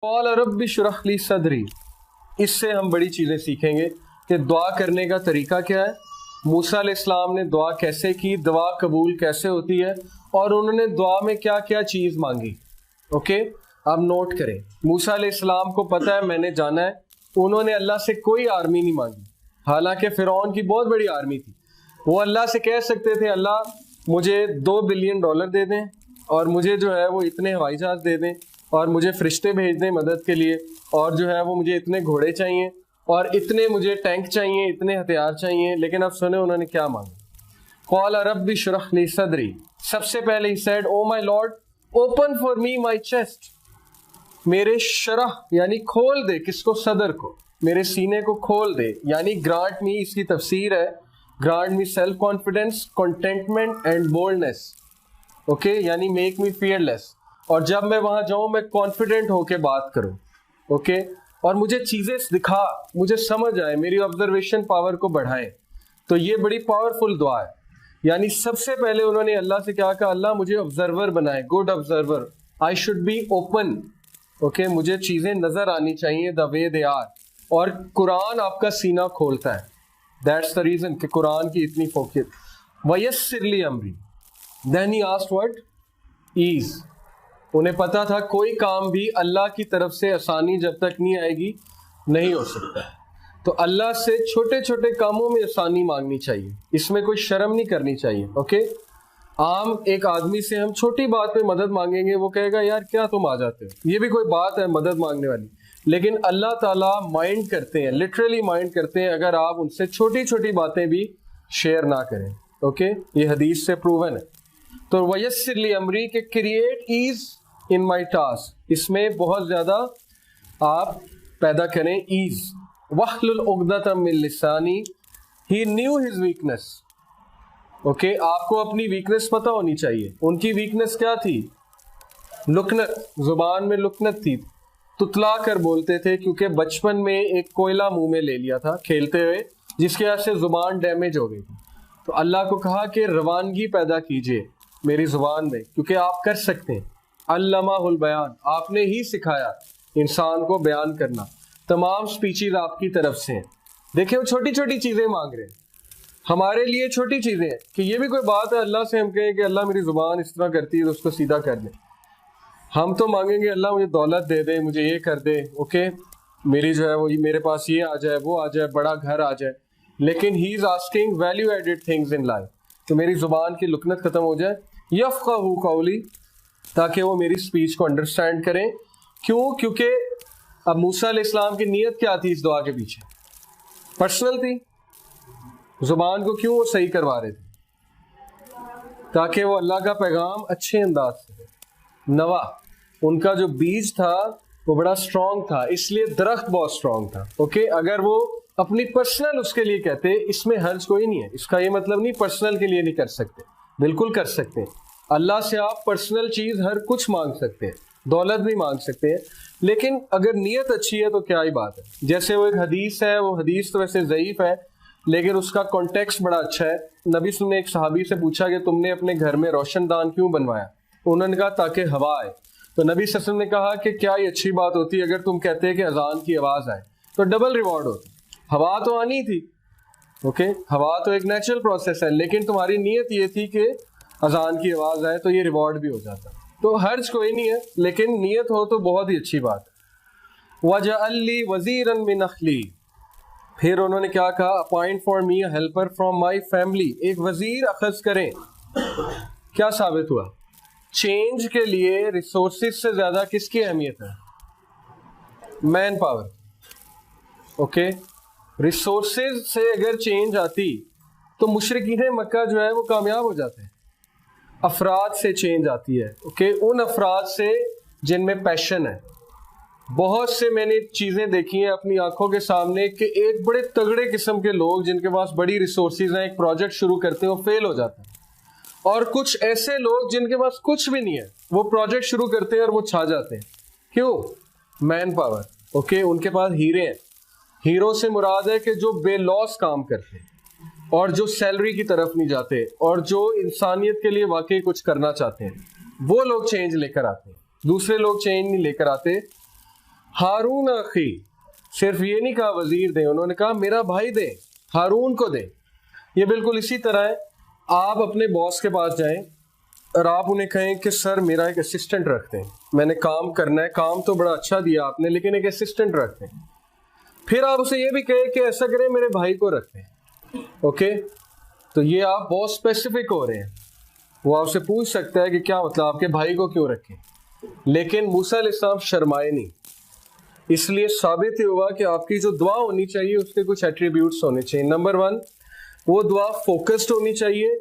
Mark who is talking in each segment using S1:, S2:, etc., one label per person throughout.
S1: قال رب اشرح لی صدری، اس سے ہم بڑی چیزیں سیکھیں گے کہ دعا کرنے کا طریقہ کیا ہے، موسیٰ علیہ السلام نے دعا کیسے کی، دعا قبول کیسے ہوتی ہے، اور انہوں نے دعا میں کیا کیا چیز مانگی۔ اوکے، اب نوٹ کریں، موسیٰ علیہ السلام کو پتہ ہے میں نے جانا ہے، انہوں نے اللہ سے کوئی آرمی نہیں مانگی، حالانکہ فرعون کی بہت بڑی آرمی تھی۔ وہ اللہ سے کہہ سکتے تھے اللہ مجھے $2 بلین دے دیں، اور مجھے جو ہے وہ اتنے ہوائی جہاز دے دیں، اور مجھے فرشتے بھیج دیں مدد کے لیے، اور جو ہے وہ مجھے اتنے گھوڑے چاہیے، اور اتنے مجھے ٹینک چاہیے، اتنے ہتھیار چاہیے۔ لیکن اب سنیں انہوں نے کیا مانگا۔ قال رب اشرح لی صدری، سب سے پہلے he said O my lord open for me my chest, میرے شرح یعنی کھول دے، کس کو؟ صدر کو، میرے سینے کو کھول دے، یعنی گرانٹ می، اس کی تفسیر ہے grant me self confidence, contentment and boldness, okay, یعنی میک می فیئر لیس، اور جب میں وہاں جاؤں میں کانفیڈنٹ ہو کے بات کروں، اوکے، اور مجھے چیزیں دکھا، مجھے سمجھ آئے، میری آبزرویشن پاور کو بڑھائے۔ تو یہ بڑی پاورفل دعا ہے، یعنی سب سے پہلے انہوں نے اللہ سے کیا کہا، اللہ مجھے آبزرور بنائے، good observer, I should be open, okay, مجھے چیزیں نظر آنی چاہیے دا وے دے آر، اور قرآن آپ کا سینہ کھولتا ہے، دیٹس دا ریزن کہ قرآن کی اتنی فوقیت۔ وَيَسِّرْ لِي أَمْرِي، then he asked what؟ ease۔ انہیں پتا تھا کوئی کام بھی اللہ کی طرف سے آسانی جب تک نہیں آئے گی نہیں ہو سکتا، تو اللہ سے چھوٹے چھوٹے کاموں میں آسانی مانگنی چاہیے، اس میں کوئی شرم نہیں کرنی چاہیے، اوکے۔ عام ایک آدمی سے ہم چھوٹی بات پہ مدد مانگیں گے، وہ کہے گا یار کیا تم آ جاتے ہو، یہ بھی کوئی بات ہے مدد مانگنے والی، لیکن اللہ تعالیٰ مائنڈ کرتے ہیں، لٹرلی مائنڈ کرتے ہیں اگر آپ ان سے چھوٹی چھوٹی باتیں بھی شیئر نہ کریں، اوکے، یہ حدیث سے پروون ہے۔ تو ویسر لی امری کے کریٹ ایز ان مائی ٹاسک، اس میں بہت زیادہ آپ پیدا کریں ایز۔ واحلل عقدۃ من لسانی، ہی نیو ہز ویکنیس، اوکے، آپ کو اپنی ویکنیس پتہ ہونی چاہیے۔ ان کی ویکنیس کیا تھی؟ لکنت، زبان میں لکنت تھی، تتلا کر بولتے تھے، کیونکہ بچپن میں ایک کوئلہ منہ میں لے لیا تھا کھیلتے ہوئے، جس کی وجہ سے زبان ڈیمیج ہو گئی تھی۔ تو اللہ کو کہا کہ روانگی پیدا کیجئے میری زبان میں، کیونکہ آپ کر سکتے ہیں۔ علمہ البیان، آپ نے ہی سکھایا انسان کو بیان کرنا، تمام سپیچز آپ کی طرف سے ہیں۔ دیکھیں وہ چھوٹی چھوٹی چیزیں مانگ رہے ہیں، ہمارے لیے چھوٹی چیزیں ہیں کہ یہ بھی کوئی بات ہے اللہ سے ہم کہیں کہ اللہ میری زبان اس طرح کرتی ہے تو اس کو سیدھا کر دیں۔ ہم تو مانگیں گے اللہ مجھے دولت دے دے، مجھے یہ کر دے، اوکے، میری جو ہے وہ میرے پاس یہ آ جائے، وہ آ جائے، بڑا گھر آ جائے، لیکن he is asking value added things in life, کہ میری زبان کی لکنت ختم ہو جائے، یفقہوا قولی، تاکہ وہ میری سپیچ کو انڈرسٹینڈ کریں۔ کیوں؟ کیونکہ اب موسیٰ علیہ السلام کی نیت کیا تھی اس دعا کے پیچھے؟ پرسنل تھی، زبان کو کیوں وہ صحیح کروا رہے تھے؟ تاکہ وہ اللہ کا پیغام اچھے انداز سے نوا، ان کا جو بیج تھا وہ بڑا اسٹرانگ تھا، اس لیے درخت بہت اسٹرانگ تھا، اوکے۔ اگر وہ اپنی پرسنل اس کے لیے کہتے، اس میں حرج کوئی نہیں ہے، اس کا یہ مطلب نہیں پرسنل کے لیے نہیں کر سکتے، بالکل کر سکتے ہیں۔ اللہ سے آپ پرسنل چیز ہر کچھ مانگ سکتے ہیں، دولت بھی مانگ سکتے ہیں، لیکن اگر نیت اچھی ہے تو کیا ہی بات ہے۔ جیسے وہ ایک حدیث ہے، وہ حدیث تو ویسے ضعیف ہے لیکن اس کا کانٹیکسٹ بڑا اچھا ہے۔ نبی صلی اللہ علیہ وسلم نے ایک صحابی سے پوچھا کہ تم نے اپنے گھر میں روشن دان کیوں بنوایا؟ انہوں نے کہا تاکہ ہوا آئے۔ تو نبی صلی اللہ علیہ وسلم نے کہا کہ کیا یہ اچھی بات ہوتی اگر تم کہتے کہ اذان کی آواز آئے تو ڈبل ریوارڈ ہوتی، ہوا تو آنی تھی، اوکے، ہوا تو ایک نیچرل پروسیس ہے، لیکن تمہاری نیت یہ تھی کہ اذان کی آواز آئے تو یہ ریوارڈ بھی ہو جاتا، تو حرج کوئی نہیں ہے، لیکن نیت ہو تو بہت ہی اچھی بات ہے۔ وَجَعَلْ لِي وَزِيرًا مِّنْ أَخْلِي، پھر انہوں نے کیا کہا، appoint for me a helper from my family, ایک وزیر اخذ کریں۔ کیا ثابت ہوا؟ چینج کے لیے ریسورسز سے زیادہ کس کی اہمیت ہے؟ Man power, okay. ریسورسز سے اگر چینج آتی تو مشرکین مکہ جو ہے وہ کامیاب ہو جاتے ہیں۔ افراد سے چینج آتی ہے، اوکے، ان افراد سے جن میں پیشن ہے۔ بہت سے میں نے چیزیں دیکھی ہیں اپنی آنکھوں کے سامنے کہ ایک بڑے تگڑے قسم کے لوگ جن کے پاس بڑی ریسورسز ہیں، ایک پروجیکٹ شروع کرتے ہیں وہ فیل ہو جاتا ہے، اور کچھ ایسے لوگ جن کے پاس کچھ بھی نہیں ہے وہ پروجیکٹ شروع کرتے ہیں اور وہ چھا جاتے ہیں۔ کیوں؟ مین پاور، اوکے، ان کے پاس ہیرے ہیں۔ ہیرو سے مراد ہے کہ جو بے لوس کام کرتے ہیں اور جو سیلری کی طرف نہیں جاتے اور جو انسانیت کے لیے واقعی کچھ کرنا چاہتے ہیں، وہ لوگ چینج لے کر آتے ہیں، دوسرے لوگ چینج نہیں لے کر آتے۔ हारून अखी, सिर्फ ये नहीं कहा वजीर दे, उन्होंने कहा मेरा भाई दे, हारून को दे। ये बिल्कुल इसी तरह है, आप अपने बॉस के पास जाएं और आप उन्हें कहें कि सर मेरा एक असिस्टेंट रखते हैं, मैंने काम करना है, काम तो बड़ा अच्छा दिया आपने लेकिन एक असिस्टेंट रखते हैं। फिर आप उसे ये भी कहें कि ऐसा करें मेरे भाई को रखते हैं। ओके, तो ये आप बहुत स्पेसिफिक हो रहे हैं। वो आपसे पूछ सकता है कि क्या मतलब आपके भाई को क्यों रखें, लेकिन मूसा अलैहिस्सलाम शर्माए नहीं। इसलिए साबित ही हुआ कि आपकी जो दुआ होनी चाहिए उसके कुछ एट्रीब्यूट्स होने चाहिए। नंबर 1, वो दुआ फोकस्ड होनी चाहिए।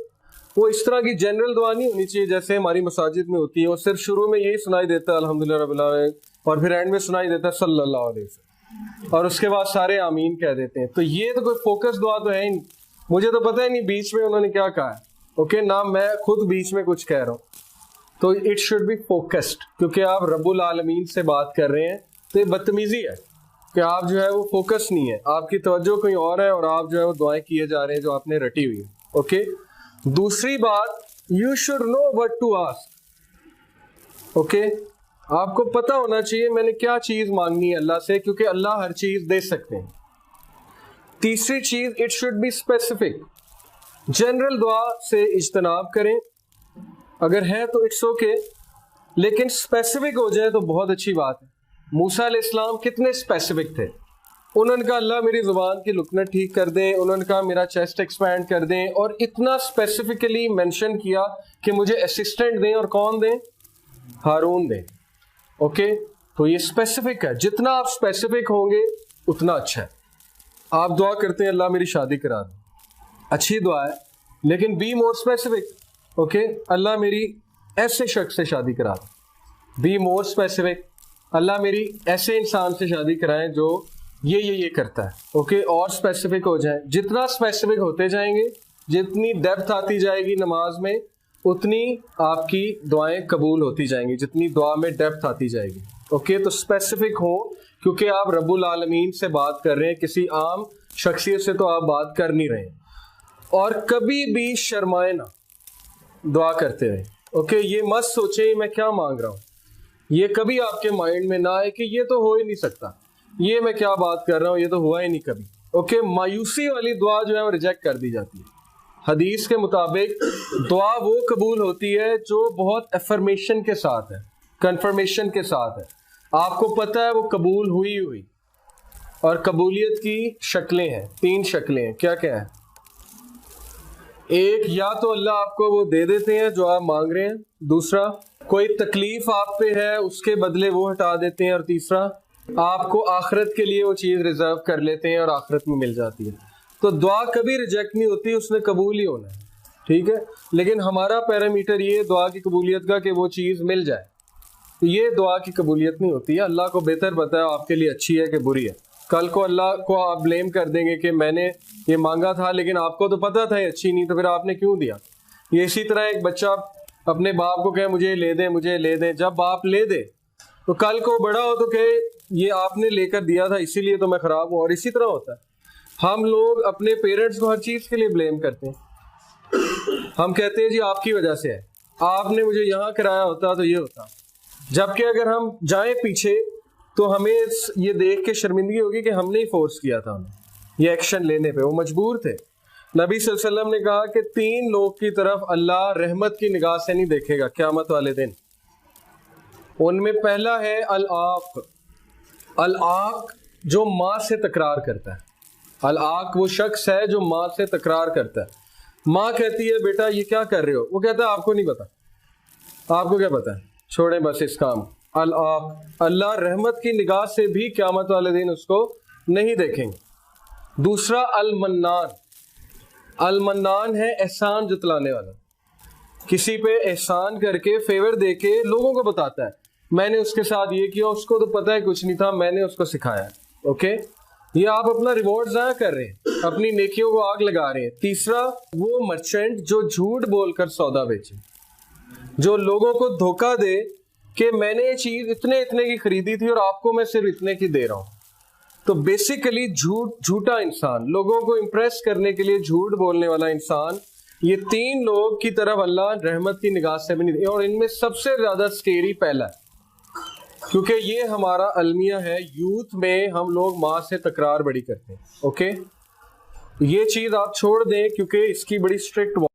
S1: वो इस तरह की जनरल दुआ नहीं होनी चाहिए जैसे हमारी मसाजिद में होती है, वो सिर्फ शुरू में यही सुनाई देता है अल्हम्दुलिल्लाह रब्बिल आलमीन, और फिर एंड में सुनाई देता है सल्लल्लाहु अलैहि वसल्लम, और उसके बाद सारे आमीन कह देते हैं। तो ये तो कोई फोकस दुआ तो है ही नहीं। मुझे तो पता ही नहीं बीच में उन्होंने क्या कहा है। ओके, ना मैं खुद बीच में कुछ कह रहा हूँ। तो इट शुड बी फोकस्ड, क्योंकि आप रब्बुल आलमीन से बात कर रहे हैं। तो ये बदतमीजी है कि आप जो है वो फोकस नहीं है, आपकी तवज्जो कहीं और है और आप जो है वो दुआएं किए जा रहे हैं जो आपने रटी हुई है। ओके, दूसरी बात, you should know what to ask. Okay, आपको पता होना चाहिए मैंने क्या चीज मांगनी है अल्लाह से, क्योंकि अल्लाह हर चीज दे सकते हैं। तीसरी चीज, it should be specific. General दुआ से इज्तनाब करें, अगर है तो इट्स ओके, लेकिन स्पेसिफिक हो जाए तो बहुत अच्छी बात है। मूसा अलैहिस्सलाम कितने स्पेसिफिक थे। उन्होंने कहा अल्लाह मेरी जुबान की लुकनत ठीक कर दें, उन्होंने कहा मेरा चेस्ट एक्सपैंड कर दें, और इतना स्पेसिफिकली मेंशन किया कि मुझे असिस्टेंट दें, और कौन दें? हारून दें। ओके, तो ये स्पेसिफिक है। जितना आप स्पेसिफिक होंगे उतना अच्छा है। आप दुआ करते हैं अल्लाह मेरी शादी करा दे, अच्छी दुआ है, लेकिन बी मोर स्पेसिफिक। ओके, अल्लाह मेरी ऐसे शख्स से शादी करा दे, बी मोर स्पेसिफिक। अल्लाह मेरी ऐसे इंसान से शादी कराएं जो ये करता है। ओके, और स्पेसिफिक हो जाए। जितना स्पेसिफिक होते जाएंगे, जितनी डेप्थ आती जाएगी नमाज में, उतनी आपकी दुआएं कबूल होती जाएंगी, जितनी दुआ में डेप्थ आती जाएगी। ओके, तो स्पेसिफिक हो, क्योंकि आप रब्बुल आलमीन से बात कर रहे हैं, किसी आम शख्सियत से तो आप बात कर नहीं रहे हैं। और कभी भी शर्माए ना दुआ करते रहे। ओके, ये मत सोचे मैं क्या मांग रहा हूँ, ये कभी आपके माइंड में ना आए कि ये तो हो ही नहीं सकता, ये मैं क्या बात कर रहा हूँ, ये तो हुआ ही नहीं कभी। ओके, मायूसी वाली दुआ जो है वो रिजेक्ट कर दी जाती है। हदीस के मुताबिक दुआ वो कबूल होती है जो बहुत एफर्मेशन के साथ है, कंफर्मेशन के साथ है, आपको पता है वो कबूल हुई। और कबूलियत की शक्लें हैं, 3 शक्लें हैं। क्या क्या है? एक, या तो अल्लाह आपको वो दे देते हैं जो आप मांग रहे हैं। दूसरा, कोई तकलीफ आप पे है उसके बदले वो हटा देते हैं। और तीसरा, आपको आखिरत के लिए वो चीज़ रिजर्व कर लेते हैं और आखिरत में मिल जाती है। तो दुआ कभी रिजेक्ट नहीं होती, उसने कबूल ही होना है। ठीक है, लेकिन हमारा पैरामीटर ये दुआ की कबूलियत का कि वो चीज़ मिल जाए, तो ये दुआ की कबूलियत नहीं होती है। अल्लाह को बेहतर पता है आपके लिए अच्छी है कि बुरी है। कल को अल्लाह को आप ब्लेम कर देंगे कि मैंने ये मांगा था लेकिन आपको तो पता था ये अच्छी नहीं, तो फिर आपने क्यों दिया। ये इसी तरह एक बच्चा अपने बाप को कहे मुझे ले दें, जब बाप ले दे तो कल को बड़ा हो तो कहे ये आपने लेकर दिया था इसीलिए तो मैं खराब हूँ। और इसी तरह होता है, हम लोग अपने पेरेंट्स को हर चीज़ के लिए ब्लेम करते हैं। हम कहते हैं जी आपकी वजह से है, आपने मुझे यहाँ कराया होता तो ये होता। जबकि अगर हम जाएं पीछे तो हमें ये देख के शर्मिंदगी होगी कि हमने ही फोर्स किया था उन्हें ये एक्शन लेने पे, वो मजबूर थे। नबी सल्लल्लाहु अलैहि वसल्लम ने कहा कि 3 लोग की तरफ अल्लाह रहमत की निगाह से नहीं देखेगा क़यामत वाले दिन। उनमें पहला है अल-आक। अल-आक जो माँ से तकरार करता है। अल-आक वो शख्स है जो माँ से तकरार करता है। माँ कहती है बेटा ये क्या कर रहे हो, वो कहता है आपको नहीं पता, आपको क्या पता है, छोड़ें बस इस काम। अल-आक, अल्लाह रहमत की निगाह से भी क़यामत वाले दिन उसको नहीं देखेंगे। दूसरा अल-मन्नान। अल-मन्नान है एहसान जतलाने वाला, किसी पे एहसान करके फेवर देके लोगों को बताता है मैंने उसके साथ ये किया, उसको तो पता है कुछ नहीं था, मैंने उसको सिखाया। ओके, ये आप अपना रिवॉर्ड ज़ाया कर रहे हैं, अपनी नेकियों को आग लगा रहे हैं। तीसरा, वो मर्चेंट जो झूठ बोलकर सौदा बेचे, जो लोगों को धोखा दे कि मैंने ये चीज़ इतने की खरीदी थी और आपको मैं सिर्फ इतने की दे रहा हूँ। तो बेसिकली झूठा इंसान, लोगों को इम्प्रेस करने के लिए झूठ बोलने वाला इंसान, ये 3 लोग की तरफ अल्लाह रहमत की निगाह से भी नहीं। और इनमें सबसे ज्यादा स्केरी पहला है, کیونکہ یہ ہمارا المیہ ہے. یوتھ میں ہم لوگ ماں سے تکرار بڑی کرتے ہیں. اوکے, یہ چیز آپ چھوڑ دیں کیونکہ اس کی بڑی اسٹرکٹ